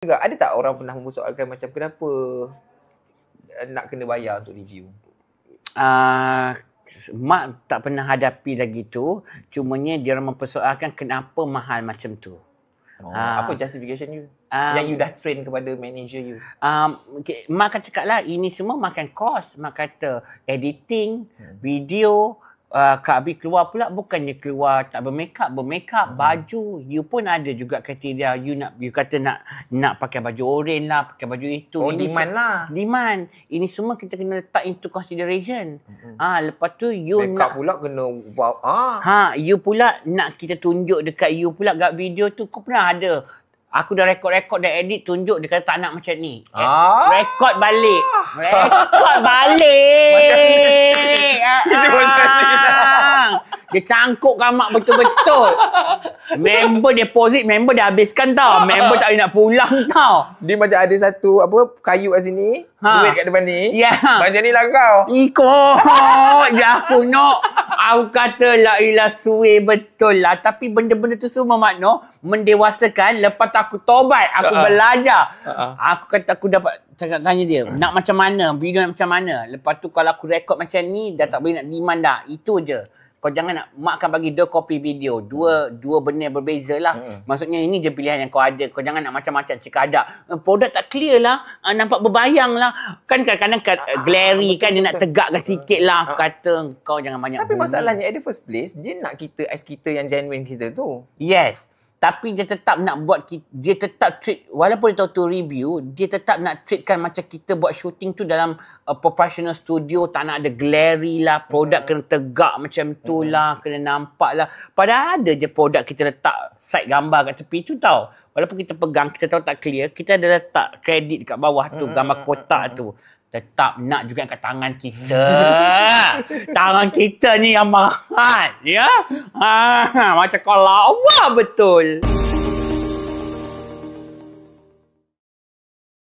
Juga ada tak orang pernah mempersoalkan macam kenapa nak kena bayar untuk review? Mak tak pernah hadapi lagi tu. Cumanya dia orang mempersoalkan kenapa mahal macam tu. Apa justification you? Yang you dah train kepada manager you? Mak akan cakap lah, ini semua makan kos. Mak kata editing, video, Kak Abi keluar pula bukannya keluar tak bermakeup, baju. You pun ada juga kriteria. You kata nak pakai baju oren lah, pakai baju itu. Oh, demand lah. Demand. Ini semua kita kena letak into consideration. Lepas tu you makeup nak pula kena you pula nak kita tunjuk dekat you pula kat video tu. Kau pernah ada aku dah rekod dah edit, tunjuk dia kata tak nak macam ni. Rekod balik. Rekod balik. Kita macam ni lah. Dia cangkukkan mak betul-betul. Member deposit, member dah habiskan tau. Member tak boleh nak pulang tau. Dia macam ada satu kayu kat sini, duit kat depan ni. Macam ni lah kau. Ikut je aku nak. Aku kata la ilah suwe betul lah. Tapi benda-benda tu semua makna mendewasakan. Lepas tu aku tobat, aku belajar. Aku kata aku dapat tanya dia, nak macam mana, video nak macam mana. Lepas tu kalau aku rekod macam ni, dah tak boleh nak demand dah. Itu je. Kau jangan nak, mak akan bagi 2 kopi video. Dua benda berbeza lah. Maksudnya ini je pilihan yang kau ada. Kau jangan nak macam-macam cekadak. Produk tak clear lah. Nampak berbayang lah. Kan kadang-kadang glary kan, dia nak tegakkan sikit lah. Aku kata kau jangan banyak. Tapi masalahnya at the first place, dia nak kita as kita yang genuine kita tu. Yes. Tapi dia tetap nak buat, dia tetap treat, walaupun dia tahu tu review, dia tetap nak treatkan macam kita buat shooting tu dalam professional studio. Tak nak ada glary lah, produk kena tegak macam tu lah, kena nampak lah. Padahal ada je produk kita letak side gambar kat tepi tu tau. Walaupun kita pegang, kita tahu tak clear, kita ada letak kredit kat bawah tu, gambar kotak tu. Tetap nak juga kat tangan kita. Tangan kita ni yang mahal, ya. Macam kau lawa betul.